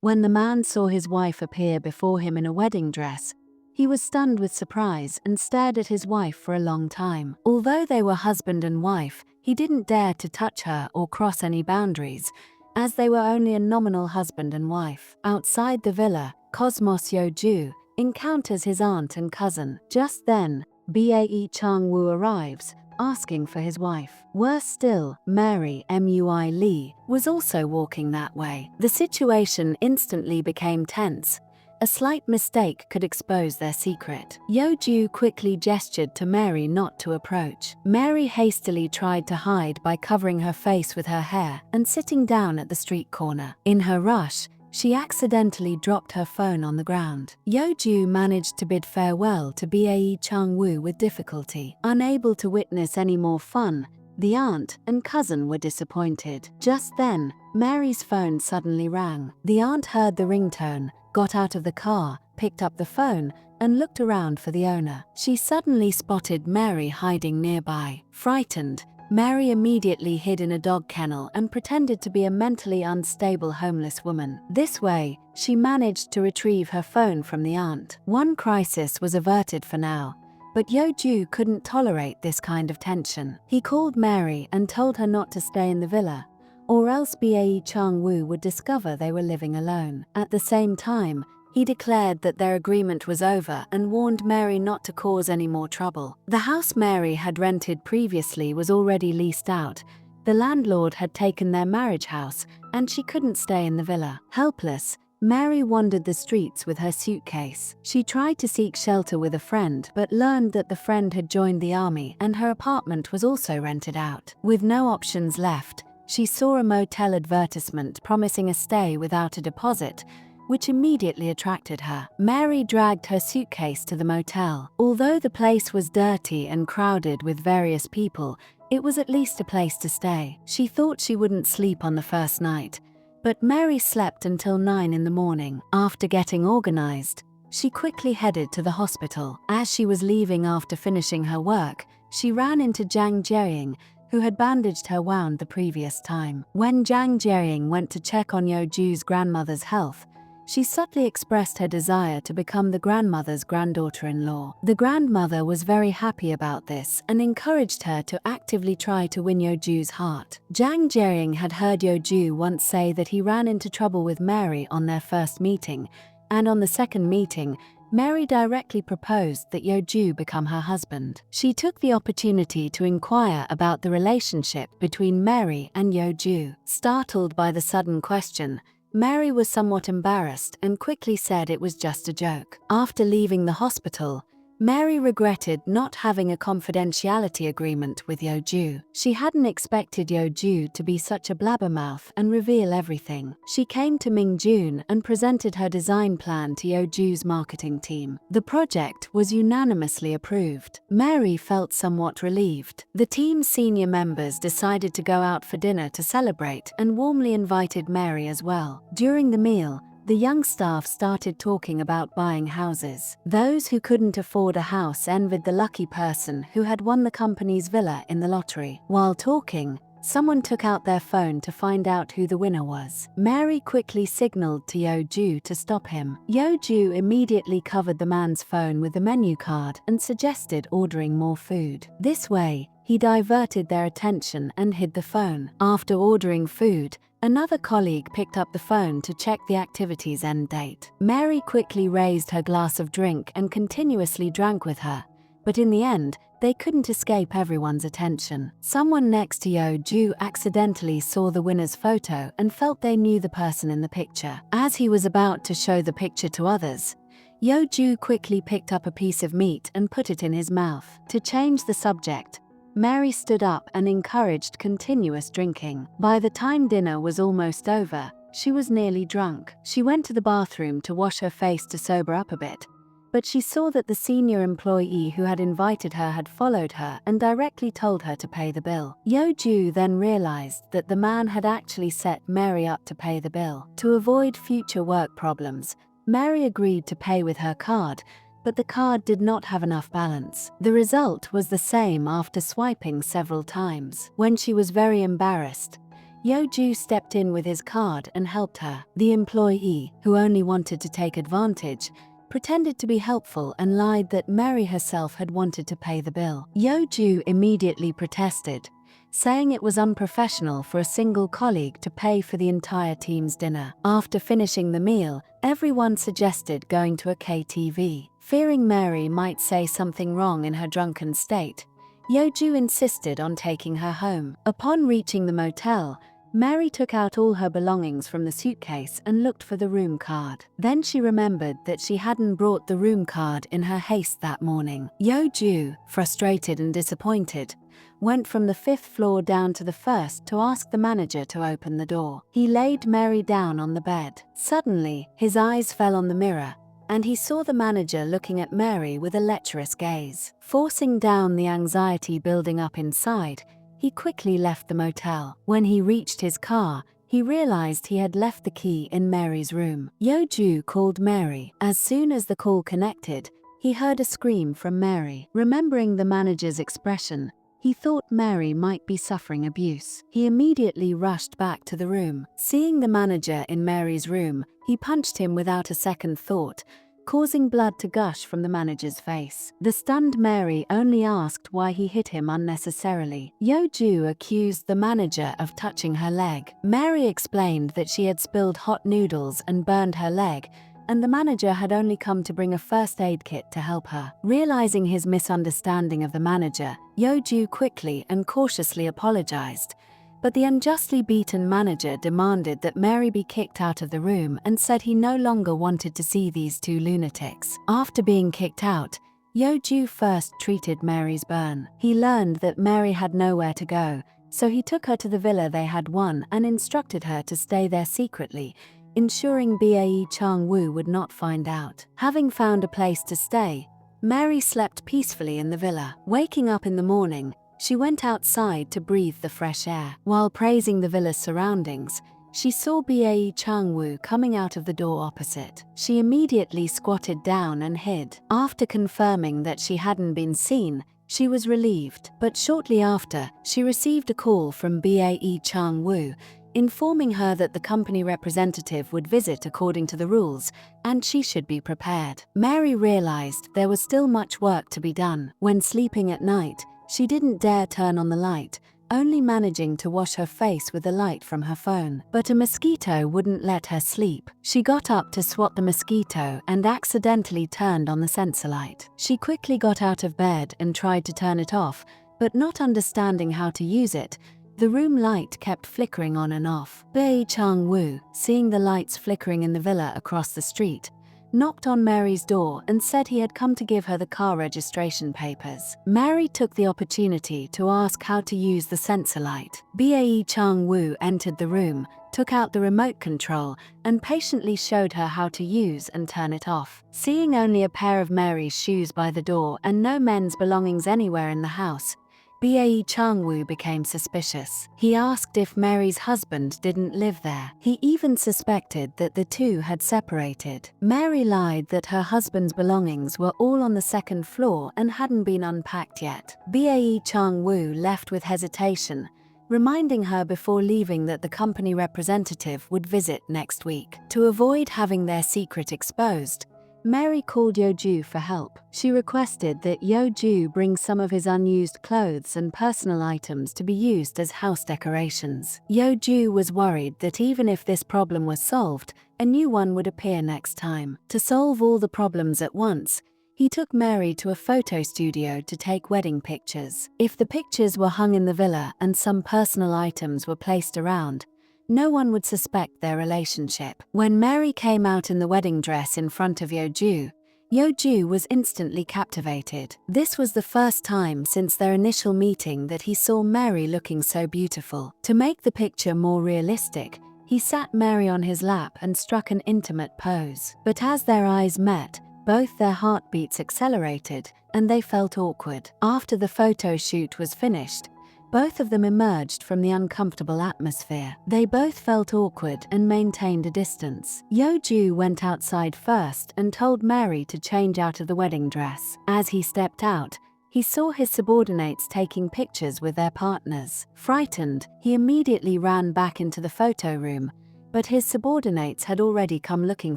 When the man saw his wife appear before him in a wedding dress, he was stunned with surprise and stared at his wife for a long time. Although they were husband and wife, he didn't dare to touch her or cross any boundaries, as they were only a nominal husband and wife. Outside the villa, Cosmos Yeoju encounters his aunt and cousin. Just then, Bae Chang-woo arrives, asking for his wife. Worse still, Mary Mui Lee was also walking that way. The situation instantly became tense. A slight mistake could expose their secret. Yeoju quickly gestured to Mary not to approach. Mary hastily tried to hide by covering her face with her hair and sitting down at the street corner. In her rush, she accidentally dropped her phone on the ground. Yeoju managed to bid farewell to Bae Chang-woo with difficulty. Unable to witness any more fun, the aunt and cousin were disappointed. Just then, Mary's phone suddenly rang. The aunt heard the ringtone, got out of the car, picked up the phone, and looked around for the owner. She suddenly spotted Mary hiding nearby. Frightened, Mary immediately hid in a dog kennel and pretended to be a mentally unstable homeless woman. This way, she managed to retrieve her phone from the aunt. One crisis was averted for now, but Yeoju couldn't tolerate this kind of tension. He called Mary and told her not to stay in the villa, or else Bae Chang-woo would discover they were living alone. At the same time, he declared that their agreement was over and warned Mary not to cause any more trouble. The house Mary had rented previously was already leased out. The landlord had taken their marriage house, and she couldn't stay in the villa. Helpless, Mary wandered the streets with her suitcase. She tried to seek shelter with a friend, but learned that the friend had joined the army and her apartment was also rented out. With no options left, she saw a motel advertisement promising a stay without a deposit, which immediately attracted her. Mary dragged her suitcase to the motel. Although the place was dirty and crowded with various people, it was at least a place to stay. She thought she wouldn't sleep on the first night, but Mary slept until 9 in the morning. After getting organized, she quickly headed to the hospital. As she was leaving after finishing her work, she ran into Jang Jae-ying, who had bandaged her wound the previous time. When Jang Jae-ying went to check on Yeoju's grandmother's health, she subtly expressed her desire to become the grandmother's granddaughter-in-law. The grandmother was very happy about this and encouraged her to actively try to win Yeoju's heart. Jang Jae-ying had heard Yeoju once say that he ran into trouble with Mary on their first meeting, and on the second meeting, Mary directly proposed that Yeoju become her husband. She took the opportunity to inquire about the relationship between Mary and Yeoju. Startled by the sudden question, Mary was somewhat embarrassed and quickly said it was just a joke. After leaving the hospital, Mary regretted not having a confidentiality agreement with Yeoju. She hadn't expected Yeoju to be such a blabbermouth and reveal everything. She came to Ming-jun and presented her design plan to Yeoju's marketing team. The project was unanimously approved. Mary felt somewhat relieved. The team's senior members decided to go out for dinner to celebrate and warmly invited Mary as well. During the meal, the young staff started talking about buying houses. Those who couldn't afford a house envied the lucky person who had won the company's villa in the lottery. While talking, someone took out their phone to find out who the winner was. Mary quickly signaled to Yeoju to stop him. Yeoju immediately covered the man's phone with the menu card and suggested ordering more food. This way, he diverted their attention and hid the phone. After ordering food, another colleague picked up the phone to check the activity's end date. Mary quickly raised her glass of drink and continuously drank with her, but in the end, they couldn't escape everyone's attention. Someone next to Yeoju accidentally saw the winner's photo and felt they knew the person in the picture. As he was about to show the picture to others, Yeoju quickly picked up a piece of meat and put it in his mouth. To change the subject, Mary stood up and encouraged continuous drinking. By the time dinner was almost over, she was nearly drunk. She went to the bathroom to wash her face to sober up a bit, but she saw that the senior employee who had invited her had followed her and directly told her to pay the bill. Yeoju then realized that the man had actually set Mary up to pay the bill. To avoid future work problems, Mary agreed to pay with her card, but the card did not have enough balance. The result was the same after swiping several times. When she was very embarrassed, Yeoju stepped in with his card and helped her. The employee, who only wanted to take advantage, pretended to be helpful and lied that Mary herself had wanted to pay the bill. Yeoju immediately protested, saying it was unprofessional for a single colleague to pay for the entire team's dinner. After finishing the meal, everyone suggested going to a KTV. Fearing Mary might say something wrong in her drunken state, Yeoju insisted on taking her home. Upon reaching the motel, Mary took out all her belongings from the suitcase and looked for the room card. Then she remembered that she hadn't brought the room card in her haste that morning. Yeoju, frustrated and disappointed, went from the 5th floor down to the 1st to ask the manager to open the door. He laid Mary down on the bed. Suddenly, his eyes fell on the mirror, and he saw the manager looking at Mary with a lecherous gaze. Forcing down the anxiety building up inside, he quickly left the motel. When he reached his car, he realized he had left the key in Mary's room. Yeoju called Mary. As soon as the call connected, he heard a scream from Mary. Remembering the manager's expression, he thought Mary might be suffering abuse. He immediately rushed back to the room. Seeing the manager in Mary's room, he punched him without a second thought, causing blood to gush from the manager's face. The stunned Mary only asked why he hit him unnecessarily. Yeoju accused the manager of touching her leg. Mary explained that she had spilled hot noodles and burned her leg, and the manager had only come to bring a first aid kit to help her. Realizing his misunderstanding of the manager, Yeoju quickly and cautiously apologized, but the unjustly beaten manager demanded that Mary be kicked out of the room and said he no longer wanted to see these two lunatics. After being kicked out, Yeoju first treated Mary's burn. He learned that Mary had nowhere to go, so he took her to the villa they had won and instructed her to stay there secretly, ensuring Bae Chang-woo would not find out. Having found a place to stay, Mary slept peacefully in the villa. Waking up in the morning, she went outside to breathe the fresh air. While praising the villa's surroundings, she saw Bae Chang-woo coming out of the door opposite. She immediately squatted down and hid. After confirming that she hadn't been seen, she was relieved. But shortly after, she received a call from Bae Chang-woo, informing her that the company representative would visit according to the rules, and she should be prepared. Mary realized there was still much work to be done. When sleeping at night, she didn't dare turn on the light, only managing to wash her face with the light from her phone. But a mosquito wouldn't let her sleep. She got up to swat the mosquito and accidentally turned on the sensor light. She quickly got out of bed and tried to turn it off, but not understanding how to use it, the room light kept flickering on and off. Bae Chang-woo, seeing the lights flickering in the villa across the street, knocked on Mary's door and said he had come to give her the car registration papers. Mary took the opportunity to ask how to use the sensor light. Bae Chang-woo entered the room, took out the remote control, and patiently showed her how to use and turn it off. Seeing only a pair of Mary's shoes by the door and no men's belongings anywhere in the house, Bae Chang-woo became suspicious. He asked if Mary's husband didn't live there. He even suspected that the two had separated. Mary lied that her husband's belongings were all on the 2nd floor and hadn't been unpacked yet. Bae Chang-woo left with hesitation, reminding her before leaving that the company representative would visit next week. To avoid having their secret exposed, Mary called Yeoju for help. She requested that Yeoju bring some of his unused clothes and personal items to be used as house decorations. Yeoju was worried that even if this problem was solved, a new one would appear next time. To solve all the problems at once, he took Mary to a photo studio to take wedding pictures. If the pictures were hung in the villa and some personal items were placed around, no one would suspect their relationship. When Mary came out in the wedding dress in front of Yeoju, Yeoju was instantly captivated. This was the first time since their initial meeting that he saw Mary looking so beautiful. To make the picture more realistic, he sat Mary on his lap and struck an intimate pose. But as their eyes met, both their heartbeats accelerated, and they felt awkward. After the photo shoot was finished, both of them emerged from the uncomfortable atmosphere. They both felt awkward and maintained a distance. Yeoju went outside first and told Mary to change out of the wedding dress. As he stepped out, He saw his subordinates taking pictures with their partners. Frightened, he immediately ran back into the photo room, but his subordinates had already come looking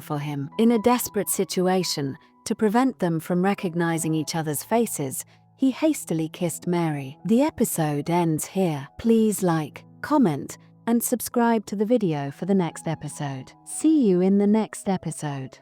for him. In a desperate situation, to prevent them from recognizing each other's faces, he hastily kissed Mary. The episode ends here. Please like, comment, and subscribe to the video for the next episode. See you in the next episode.